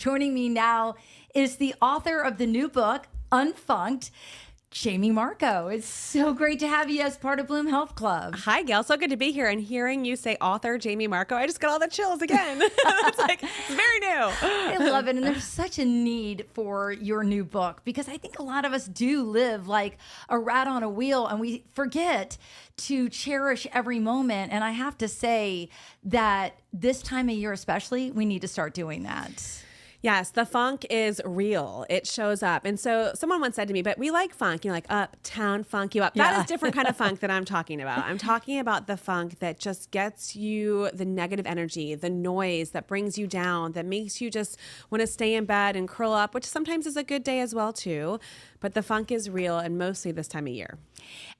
Joining me now is the author of the new book, UnFunkt, Jaime Marco. It's so great to have you as part of Bloom Health Club. Hi, Gayle. So good to be here. And hearing you say author Jaime Marco, I just got all the chills again. It's very new. I love it. And there's such a need for your new book because I think a lot of us do live like a rat on a wheel and we forget to cherish every moment. And I have to say that this time of year especially, we need to start doing that. Yes, the funk is real. It shows up. And so someone once said to me, but we like funk, like uptown funk you up. Yeah. That is different kind of funk that I'm talking about. I'm talking about the funk that just gets you the negative energy, the noise that brings you down, that makes you just want to stay in bed and curl up, which sometimes is a good day as well too. But the funk is real and mostly this time of year.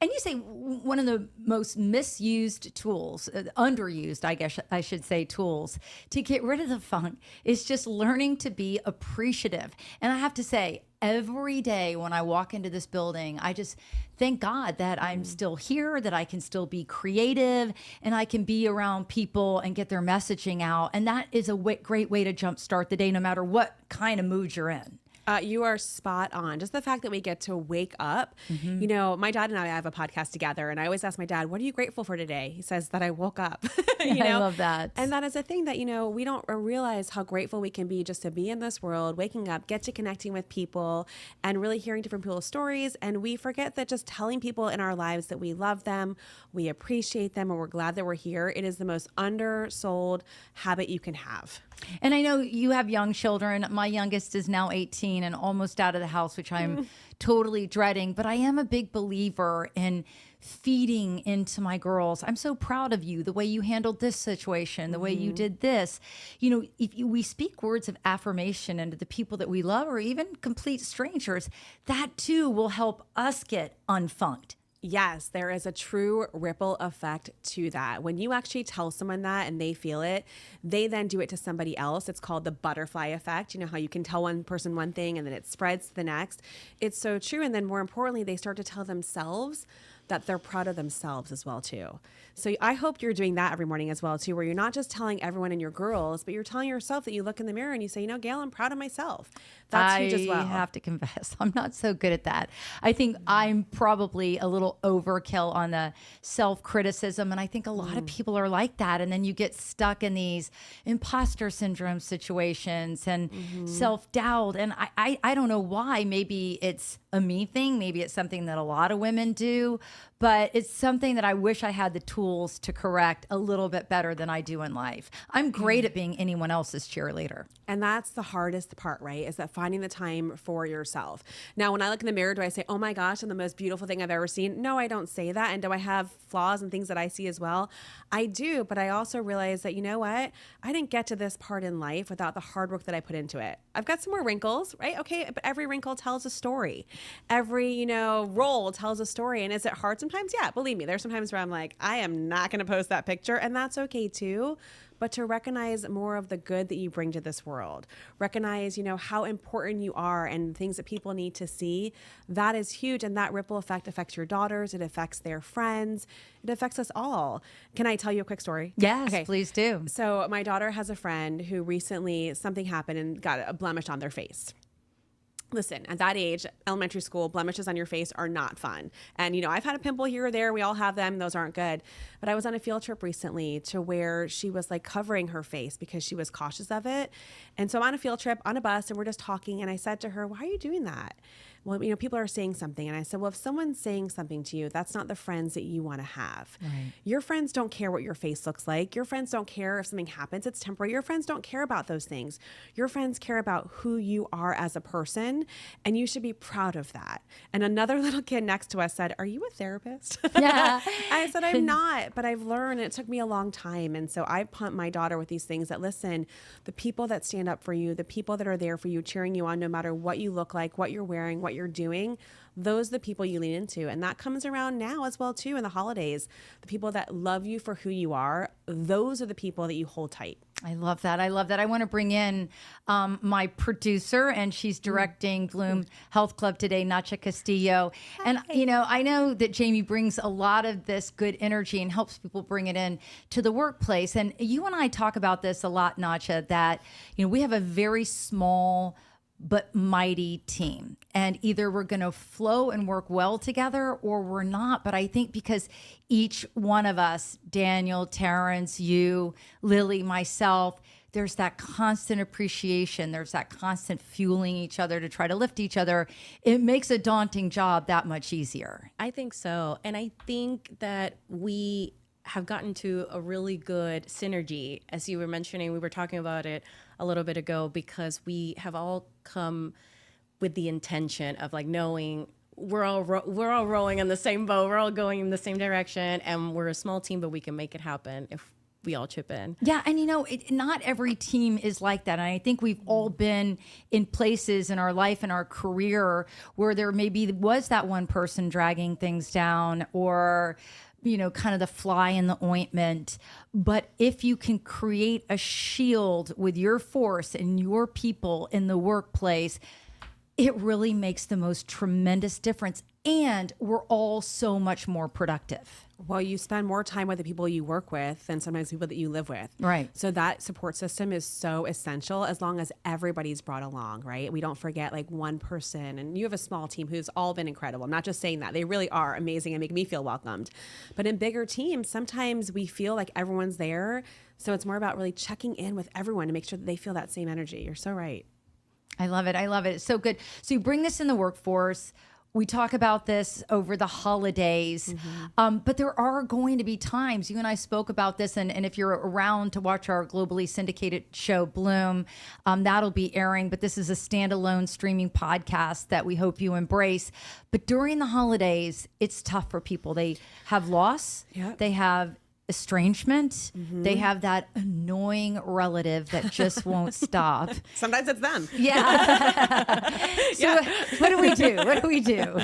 And you say one of the most misused tools, underused, I guess I should say, tools to get rid of the funk is just learning to be appreciative. And I have to say, every day when I walk into this building, I just thank God that I'm still here, that I can still be creative and I can be around people and get their messaging out. And that is a great way to jumpstart the day, no matter what kind of mood you're in. You are spot on. Just the fact that we get to wake up. You know, my dad and I have a podcast together, and I always ask my dad, what are you grateful for today? He says that I woke up. You know? I love that. And that is a thing that, you know, we don't realize how grateful we can be just to be in this world, waking up, get to connecting with people, and really hearing different people's stories. And we forget that just telling people in our lives that we love them, we appreciate them, and we're glad that we're here. It is the most undersold habit you can have. And I know you have young children. My youngest is now 18 and almost out of the house, which I'm totally dreading. But I am a big believer in feeding into my girls. I'm so proud of you, the way you handled this situation, the way you did this. You know, if we speak words of affirmation into the people that we love or even complete strangers, that too will help us get unfunked. Yes, there is a true ripple effect to that. When you actually tell someone that and they feel it, they then do it to somebody else. It's called the butterfly effect. You know how you can tell one person one thing and then it spreads to the next. It's so true. And then more importantly, they start to tell themselves that they're proud of themselves as well too. So I hope you're doing that every morning as well too, where you're not just telling everyone and your girls, but you're telling yourself that you look in the mirror and you say, you know, Gayle, I'm proud of myself. That's huge as well. I have to confess, I'm not so good at that. I think I'm probably a little overkill on the self-criticism. And I think a lot of people are like that. And then you get stuck in these imposter syndrome situations and self-doubt. And I don't know why. Maybe it's a me thing. Maybe it's something that a lot of women do. But it's something that I wish I had the tools to correct a little bit better than I do in life. I'm great at being anyone else's cheerleader. And that's the hardest part, right? Is that finding the time for yourself. Now, when I look in the mirror, do I say, oh my gosh, I'm the most beautiful thing I've ever seen? No, I don't say that. And do I have flaws and things that I see as well? I do. But I also realize that, you know what? I didn't get to this part in life without the hard work that I put into it. I've got some more wrinkles, right? Okay. But every wrinkle tells a story. Every, you know, roll tells a story. And is it hard sometimes? Yeah, believe me, there's some times where I'm like, I am not going to post that picture, and that's okay too. But to recognize more of the good that you bring to this world, recognize, you know, how important you are and things that people need to see, that is huge. And that ripple effect affects your daughters. It affects their friends. It affects us all. Can I tell you a quick story? Yes, okay. Please do. So my daughter has a friend who recently something happened and got a blemish on their face. Listen, at that age, elementary school, blemishes on your face are not fun. And, you know, I've had a pimple here or there. We all have them. Those aren't good. But I was on a field trip recently to where she was like covering her face because she was cautious of it. And so I'm on a field trip on a bus and we're just talking. And I said to her, why are you doing that? Well, you know, people are saying something. And I said, well, if someone's saying something to you, that's not the friends that you want to have. Right. Your friends don't care what your face looks like. Your friends don't care if something happens. It's temporary. Your friends don't care about those things. Your friends care about who you are as a person. And you should be proud of that. And another little kid next to us said, are you a therapist? Yeah. I said, I'm not, but I've learned, and it took me a long time. And so I pumped my daughter with these things that, listen, the people that stand up for you, the people that are there for you, cheering you on, no matter what you look like, what you're wearing, what what you're doing, those are the people you lean into. And that comes around now as well, too, in the holidays. The people that love you for who you are, those are the people that you hold tight. I love that. I love that. I want to bring in my producer, and she's directing Bloom Health Club today, Nacha Castillo. And, you know, I know that Jaime brings a lot of this good energy and helps people bring it in to the workplace. And you and I talk about this a lot, Nacha, that, you know, we have a very small but mighty team. And either we're going to flow and work well together or we're not. But I think because each one of us, Daniel, Terrence, you, Lily, myself, there's that constant appreciation. There's that constant fueling each other to try to lift each other. It makes a daunting job that much easier. I think so. And I think that we have gotten to a really good synergy. As you were mentioning, we were talking about it a little bit ago, because we have all come with the intention of like knowing we're all rowing in the same boat. We're all going in the same direction, and we're a small team, but we can make it happen if we all chip in. Yeah. And you know, not every team is like that. And I think we've all been in places in our life and our career where there maybe was that one person dragging things down, or, you know, kind of the fly in the ointment. But if you can create a shield with your force and your people in the workplace, it really makes the most tremendous difference. And we're all so much more productive. Well, you spend more time with the people you work with than sometimes people that you live with. Right. So that support system is so essential, as long as everybody's brought along, right? We don't forget like one person. And you have a small team who's all been incredible. I'm not just saying that. They really are amazing and make me feel welcomed. But in bigger teams, sometimes we feel like everyone's there. So it's more about really checking in with everyone to make sure that they feel that same energy. You're so right. I love it. I love it. It's so good. So you bring this in the workforce. We talk about this over the holidays, but there are going to be times, you and I spoke about this, and if you're around to watch our globally syndicated show, Bloom, that'll be airing, but this is a standalone streaming podcast that we hope you embrace. But during the holidays, it's tough for people. They have loss. Yep. They have estrangement. They have that annoying relative that just won't stop. Sometimes it's them. Yeah. So what do we do? What do we do?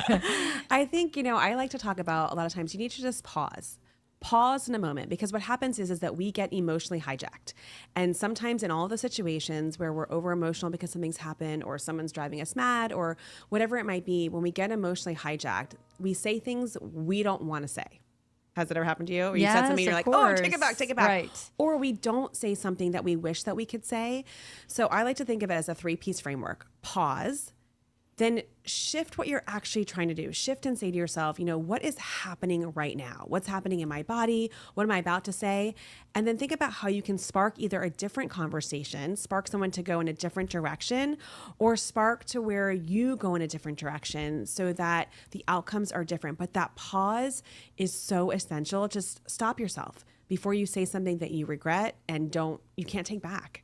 I think, you know, I like to talk about a lot of times you need to just pause. Pause in a moment, because what happens is that we get emotionally hijacked. And sometimes in all the situations where we're over emotional because something's happened or someone's driving us mad or whatever it might be, when we get emotionally hijacked, we say things we don't want to say. Has it ever happened to you? Or you said something, you're like, oh, take it back. Right. Or we don't say something that we wish that we could say. So I like to think of it as a 3-piece framework. Pause, then shift what you're actually trying to do. Shift and say to yourself, you know, what is happening right now? What's happening in my body? What am I about to say? And then think about how you can spark either a different conversation, spark someone to go in a different direction, or spark to where you go in a different direction so that the outcomes are different. But that pause is so essential. Just stop yourself before you say something that you regret and you can't take back.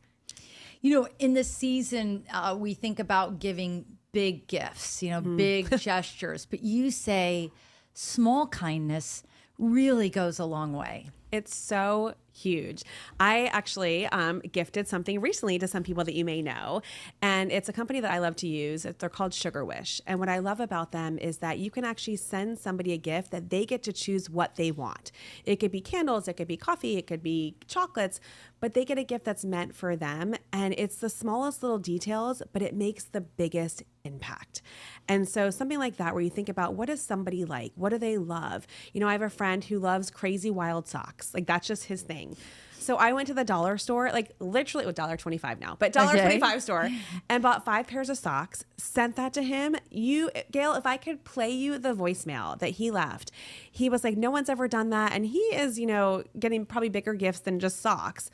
You know, in this season, we think about giving big gifts, you know, big gestures, but you say small kindness really goes a long way. It's so huge. I actually gifted something recently to some people that you may know, and it's a company that I love to use. They're called Sugar Wish. And what I love about them is that you can actually send somebody a gift that they get to choose what they want. It could be candles, it could be coffee, it could be chocolates, but they get a gift that's meant for them. And it's the smallest little details, but it makes the biggest impact. And so something like that, where you think about, what is somebody like? What do they love? You know, I have a friend who loves crazy wild socks. Like, that's just his thing. So I went to the dollar store, like literally with $1.25 now, but $1.25 store, and bought 5 pairs of socks, sent that to him. Gayle, if I could play you the voicemail that he left, he was like, no one's ever done that. And he is, you know, getting probably bigger gifts than just socks,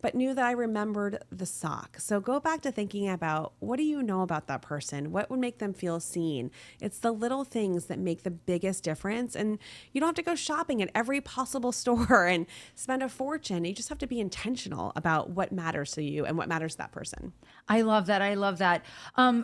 but knew that I remembered the sock. So go back to thinking about, what do you know about that person? What would make them feel seen? It's the little things that make the biggest difference. And you don't have to go shopping at every possible store and spend a fortune. You just have to be intentional about what matters to you and what matters to that person. I love that. I love that.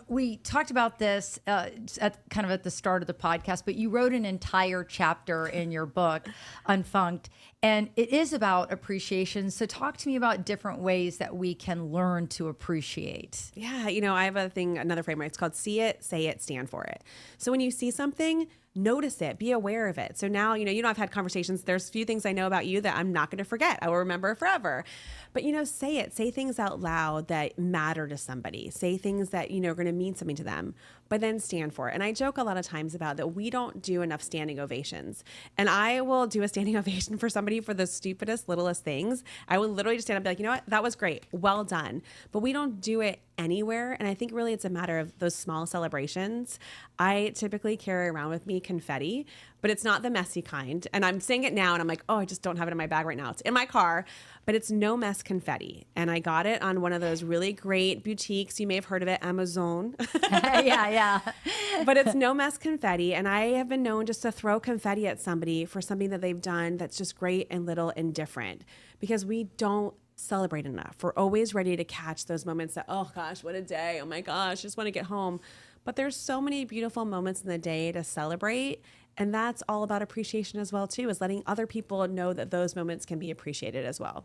We talked about this at the start of the podcast, but you wrote an entire chapter in your book, UnFunkt, and it is about appreciation. So talk to me about about different ways that we can learn to appreciate? Yeah, I have another framework. It's called see it, say it, stand for it. So when you see something, notice it, be aware of it. So now, I've had conversations. There's a few things I know about you that I'm not going to forget. I will remember forever. But, say it, say things out loud that matter to somebody, say things that, are going to mean something to them, but then stand for it. And I joke a lot of times about that we don't do enough standing ovations. And I will do a standing ovation for somebody for the stupidest, littlest things. I will literally just stand up and be like, you know what? That was great. Well done. But we don't do it anywhere. And I think really it's a matter of those small celebrations. I typically carry around with me confetti, but it's not the messy kind. And I'm saying it now and I'm like, oh, I just don't have it in my bag right now. It's in my car, but it's no mess confetti. And I got it on one of those really great boutiques. You may have heard of it, Amazon. Yeah. But it's no mess confetti. And I have been known just to throw confetti at somebody for something that they've done that's just great and little and different, because we don't celebrate enough. We're always ready to catch those moments that, oh gosh, what a day. Oh my gosh, just want to get home. But there's so many beautiful moments in the day to celebrate. And that's all about appreciation as well, too, is letting other people know that those moments can be appreciated as well.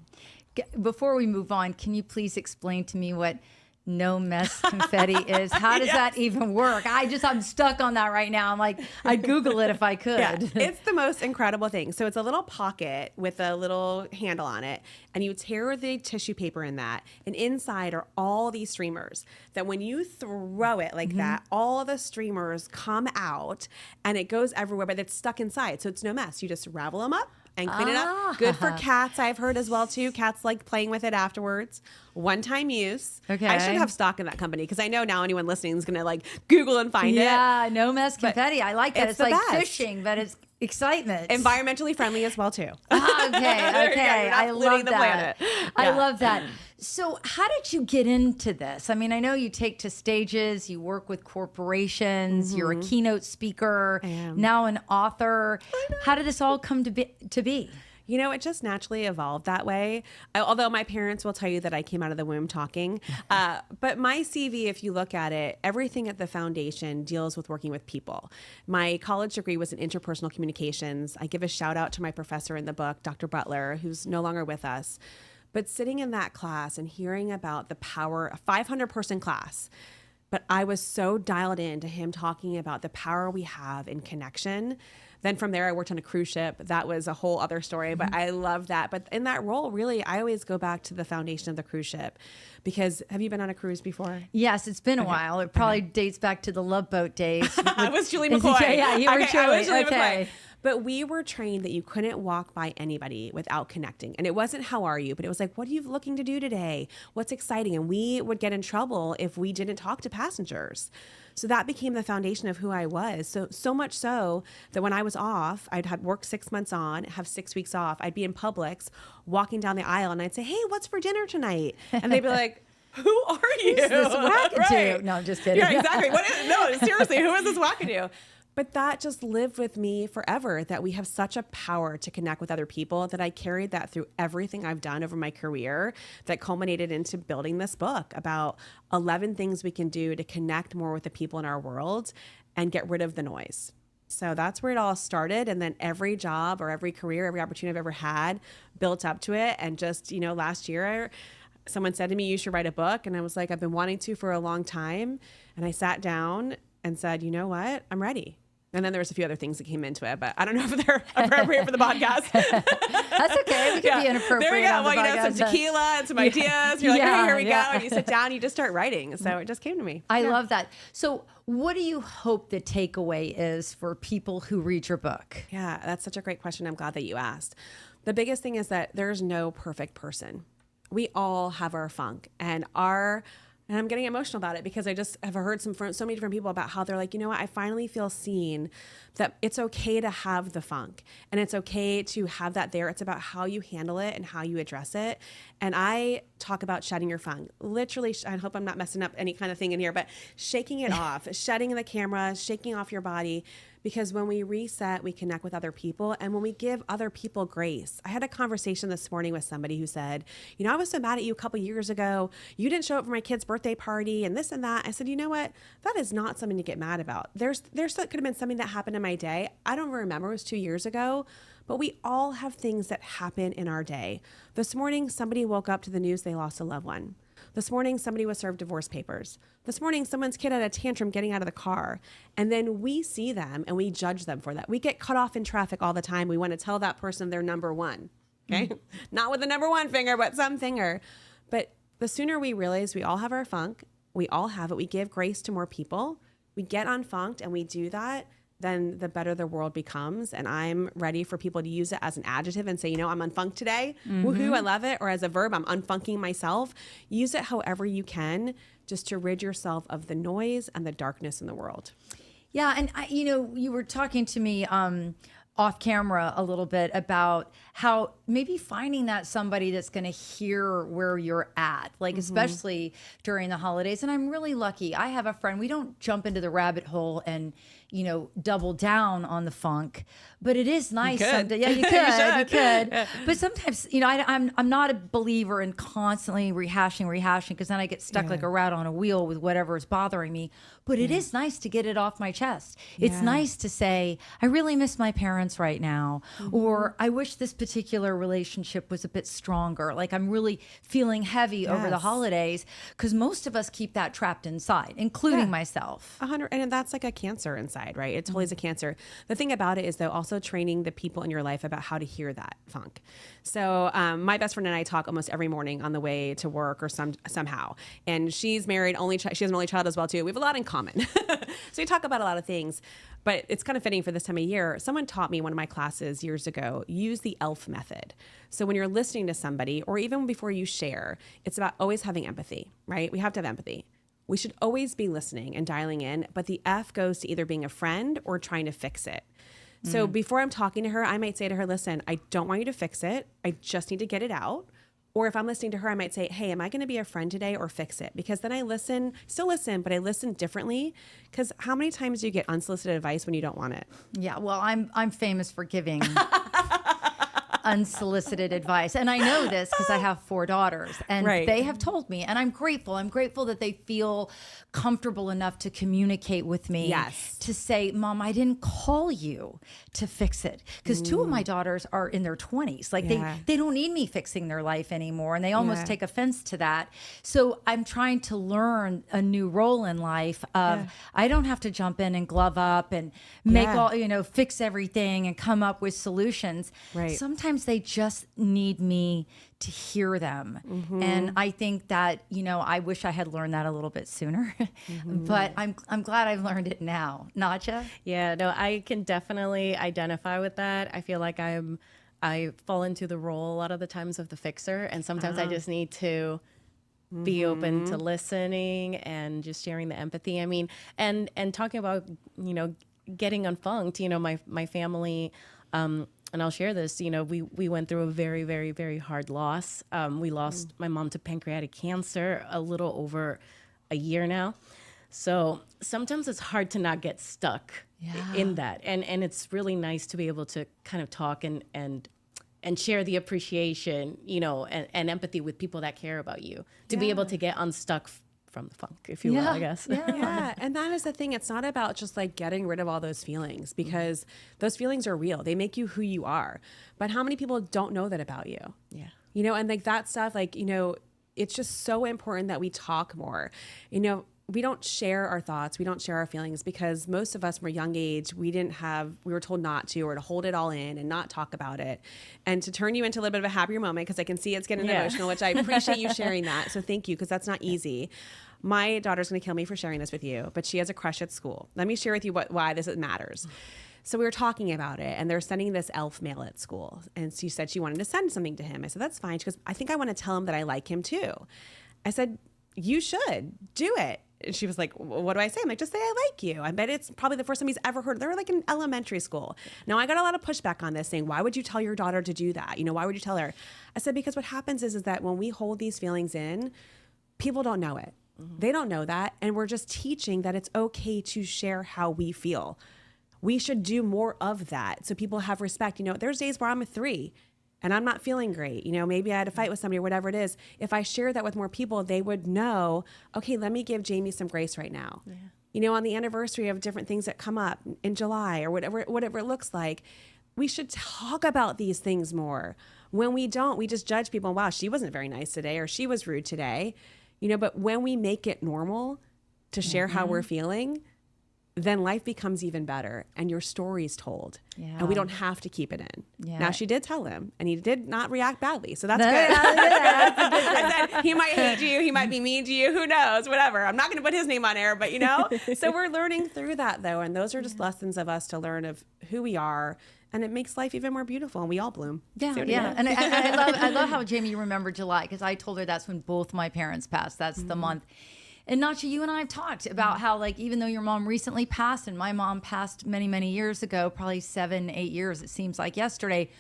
Before we move on, can you please explain to me what no mess confetti is? How does that even work? I'm stuck on that right now. I'm like, I'd Google it if I could. Yeah, it's the most incredible thing. So it's a little pocket with a little handle on it, and you tear the tissue paper in that, and inside are all these streamers that when you throw it like that, all the streamers come out and it goes everywhere, but it's stuck inside. So it's no mess. You just ravel them up and clean it up. Good for cats, I've heard as well, too. Cats like playing with it afterwards. One-time use. Okay. I should have stock in that company, because I know now anyone listening is going to Google and find it. Yeah, no mess confetti. I like that. It's like best. fishing, but it's excitement. Environmentally friendly as well, too. Okay. I love that. I love that. So how did you get into this? I mean, I know you take to stages, you work with corporations, you're a keynote speaker, now an author. How did this all come to be? It just naturally evolved that way. Although my parents will tell you that I came out of the womb talking. But my CV, if you look at it, everything at the foundation deals with working with people. My college degree was in interpersonal communications. I give a shout out to my professor in the book, Dr. Butler, who's no longer with us. But sitting in that class and hearing about the power, a 500-person class, but I was so dialed in to him talking about the power we have in connection. Then from there, I worked on a cruise ship. That was a whole other story, but I love that. But in that role, really, I always go back to the foundation of the cruise ship, because have you been on a cruise before? Yes, it's been a while. It probably dates back to the Love Boat days. I was Julie McCoy. Yeah, you were Julie. I was Julie McCoy. But we were trained that you couldn't walk by anybody without connecting. And it wasn't, how are you? But it was like, what are you looking to do today? What's exciting? And we would get in trouble if we didn't talk to passengers. So that became the foundation of who I was. So much so that when I was off, I'd had work 6 months on, have 6 weeks off. I'd be in Publix walking down the aisle and I'd say, hey, what's for dinner tonight? And they'd be like, who are you? Who's this wackadoo? Right. No, I'm just kidding. Yeah, exactly. No, seriously, who is this wackadoo? But that just lived with me forever, that we have such a power to connect with other people, that I carried that through everything I've done over my career, that culminated into building this book about 11 things we can do to connect more with the people in our world and get rid of the noise. So that's where it all started. And then every job or every career, every opportunity I've ever had built up to it. And just, last year, someone said to me, you should write a book. And I was like, I've been wanting to for a long time. And I sat down and said, you know what? I'm ready. And then there was a few other things that came into it, but I don't know if they're appropriate for the podcast. That's okay. We can be inappropriate. There we go. On the podcast. Some tequila and some ideas. You're like, hey, here we go. And you sit down, you just start writing. So it just came to me. I love that. So what do you hope the takeaway is for people who read your book? Yeah, that's such a great question. I'm glad that you asked. The biggest thing is that there's no perfect person. We all have our funk, and I'm getting emotional about it, because I just have heard so many different people about how they're like, you know what, I finally feel seen, that it's okay to have the funk and it's okay to have that there. It's about how you handle it and how you address it. And I talk about shedding your funk. Literally, I hope I'm not messing up any kind of thing in here, but shaking it off, shedding the camera, shaking off your body. Because when we reset, we connect with other people, and when we give other people grace. I had a conversation this morning with somebody who said, I was so mad at you a couple years ago. You didn't show up for my kid's birthday party and this and that. I said, you know what? That is not something to get mad about. There could have been something that happened in my day. I don't remember. It was 2 years ago. but we all have things that happen in our day. This morning, somebody woke up to the news they lost a loved one. This morning, somebody was served divorce papers. This morning, someone's kid had a tantrum getting out of the car. And then we see them and we judge them for that. We get cut off in traffic all the time. We want to tell that person they're number one. Okay? Not with the number one finger, but some finger. But the sooner we realize we all have our funk, we all have it, we give grace to more people, we get unfunked and we do that, then the better the world becomes. And I'm ready for people to use it as an adjective and say, I'm unfunked today. Woohoo, I love it. Or as a verb, I'm unfunking myself. Use it however you can, just to rid yourself of the noise and the darkness in the world. Yeah. And you were talking to me off camera a little bit about how maybe finding that somebody that's going to hear where you're at, like especially during the holidays. And I'm really lucky. I have a friend. We don't jump into the rabbit hole and double down on the funk, but it is nice. Yeah, you could. You could. But sometimes, I'm not a believer in constantly rehashing, because then I get stuck like a rat on a wheel with whatever is bothering me. But it is nice to get it off my chest. It's nice to say, I really miss my parents right now, or I wish this particular relationship was a bit stronger. Like I'm really feeling heavy over the holidays, because most of us keep that trapped inside, including myself. 100, and that's like a cancer inside, right? It totally is a cancer. The thing about it is, though, also training the people in your life about how to hear that funk. So my best friend and I talk almost every morning on the way to work or somehow. And she's married, she has an only child as well, too. We have a lot in common. So we talk about a lot of things. But it's kind of fitting for this time of year. Someone taught me in one of my classes years ago, use the ELF method. So when you're listening to somebody, or even before you share, it's about always having empathy, right? We have to have empathy. We should always be listening and dialing in, but the F goes to either being a friend or trying to fix it. So before I'm talking to her, I might say to her, listen, I don't want you to fix it. I just need to get it out. Or if I'm listening to her, I might say, hey, am I going to be a friend today or fix it? Because then I still listen, but I listen differently. Because how many times do you get unsolicited advice when you don't want it? Yeah, well, I'm famous for giving unsolicited advice. And I know this because I have 4 daughters, and they have told me, and I'm grateful. I'm grateful that they feel comfortable enough to communicate with me, to say, Mom, I didn't call you to fix it. Because 2 of my daughters are in their 20s. Like they don't need me fixing their life anymore. And they almost take offense to that. So I'm trying to learn a new role in life of I don't have to jump in and glove up and make all, fix everything and come up with solutions. Sometimes they just need me to hear them. And I think that, I wish I had learned that a little bit sooner, but I'm glad I've learned it now. Natcha? Yeah, no, I can definitely identify with that. I feel like I fall into the role a lot of the times of the fixer, and sometimes I just need to be open to listening and just sharing the empathy. I mean, and talking about, getting unfunked, my family, and I'll share this, we went through a very, very, very hard loss. We lost my mom to pancreatic cancer a little over a year now. So sometimes it's hard to not get stuck in that. And it's really nice to be able to kind of talk and share the appreciation, and empathy with people that care about you, to be able to get unstuck from the funk, if you will, I guess. Yeah. And that is the thing. It's not about just like getting rid of all those feelings, because those feelings are real. They make you who you are. But how many people don't know that about you? Yeah. And like that stuff, like, it's just so important that we talk more. We don't share our thoughts. We don't share our feelings because most of us from a young age, we were told not to, or to hold it all in and not talk about it. And to turn you into a little bit of a happier moment, because I can see it's getting emotional, which I appreciate you sharing that. So thank you, because that's not easy. My daughter's going to kill me for sharing this with you, but she has a crush at school. Let me share with you why this matters. So we were talking about it, and they're sending this elf mail at school. And she said she wanted to send something to him. I said, that's fine. She goes, I think I want to tell him that I like him too. I said, you should do it. And she was like, what do I say? I'm like, just say I like you. I bet it's probably the first time he's ever heard. They were like in elementary school. Now, I got a lot of pushback on this, saying, why would you tell your daughter to do that? Why would you tell her? I said, because what happens is that when we hold these feelings in, people don't know it. They don't know that. And we're just teaching that it's okay to share how we feel. We should do more of that so people have respect. There's days where I'm a 3 and I'm not feeling great. Maybe I had a fight with somebody or whatever it is. If I share that with more people, they would know, okay, let me give Jamie some grace right now. On the anniversary of different things that come up in July or whatever it looks like, we should talk about these things more. When we don't, we just judge people. Wow, she wasn't very nice today, or she was rude today. But when we make it normal to share how we're feeling, then life becomes even better and your story's told. Yeah. And we don't have to keep it in. Yeah. Now, she did tell him, and he did not react badly. So that's good. I said, he might hate you. He might be mean to you. Who knows? Whatever. I'm not going to put his name on air, but So we're learning through that, though. And those are just lessons of us to learn of who we are. And it makes life even more beautiful, and we all bloom. Yeah, yeah. And I love how, Jamie, you remember July, because I told her that's when both my parents passed. That's the month. And Nacha, you and I have talked about how, like, even though your mom recently passed and my mom passed many, many years ago, probably 7, 8 years, it seems like yesterday,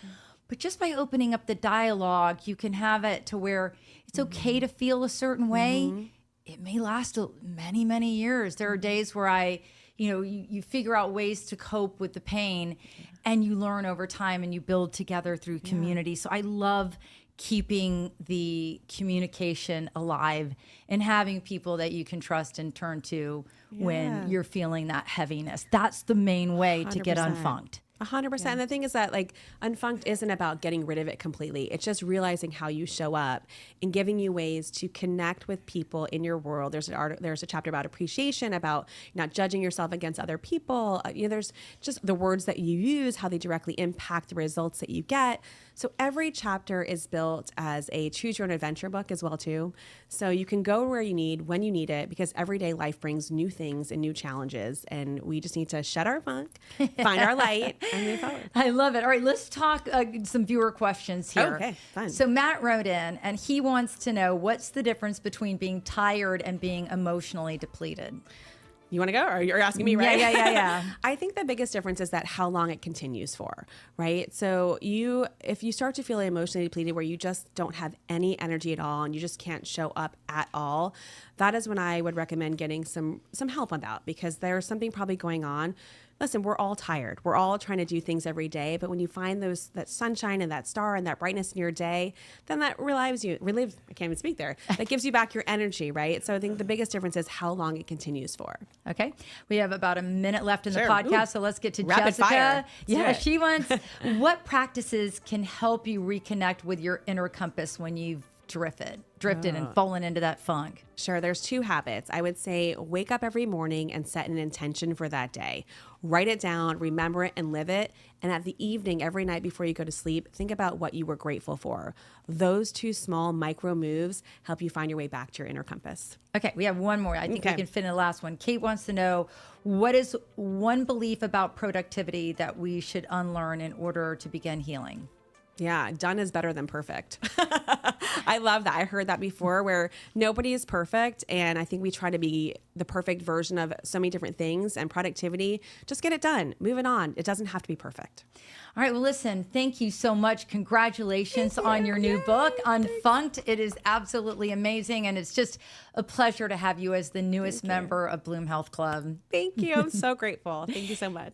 but just by opening up the dialogue, you can have it to where it's okay to feel a certain way. It may last many, many years. There are days where you figure out ways to cope with the pain, and you learn over time, and you build together through community. So I love keeping the communication alive and having people that you can trust and turn to when you're feeling that heaviness. That's the main way to get 100%. unfunked. 100%. And the thing is that, like, unfunked isn't about getting rid of it completely. It's just realizing how you show up and giving you ways to connect with people in your world. There's a chapter about appreciation, about not judging yourself against other people. There's just the words that you use, how they directly impact the results that you get. So every chapter is built as a choose your own adventure book as well, too. So you can go where you need, when you need it, because everyday life brings new things and new challenges. And we just need to shut our funk, find our light, and move forward. I love it. All right, let's talk some viewer questions here. Okay, fun. So Matt wrote in, and he wants to know, what's the difference between being tired and being emotionally depleted? You want to go, or you're asking me, right? Yeah. I think the biggest difference is that how long it continues for, right? So if you start to feel emotionally depleted, where you just don't have any energy at all and you just can't show up at all, that is when I would recommend getting some help on that, because there's something probably going on. Listen, we're all tired. We're all trying to do things every day, but when you find that sunshine and that star and that brightness in your day, then that I can't even speak there. That gives you back your energy, right? So I think the biggest difference is how long it continues for. Okay. We have about a minute left in the podcast, so let's get to Rapid Jessica. fire. Yeah, she wants, what practices can help you reconnect with your inner compass when you've drifted and fallen into that funk? Sure. There's 2 habits. I would say wake up every morning and set an intention for that day. Write it down, remember it, and live it. And at the evening, every night before you go to sleep, think about what you were grateful for. Those 2 small micro moves help you find your way back to your inner compass. Okay, we have one more. I think we can fit in the last one. Kate wants to know, what is one belief about productivity that we should unlearn in order to begin healing? Yeah, done is better than perfect. I love that. I heard that before, where nobody is perfect. And I think we try to be the perfect version of so many different things, and productivity, just get it done. Move it on. It doesn't have to be perfect. All right. Well, listen, thank you so much. Congratulations on your new book, UnFunkt. It is absolutely amazing. And it's just a pleasure to have you as the newest member of Bloom Health Club. Thank you. I'm so grateful. Thank you so much.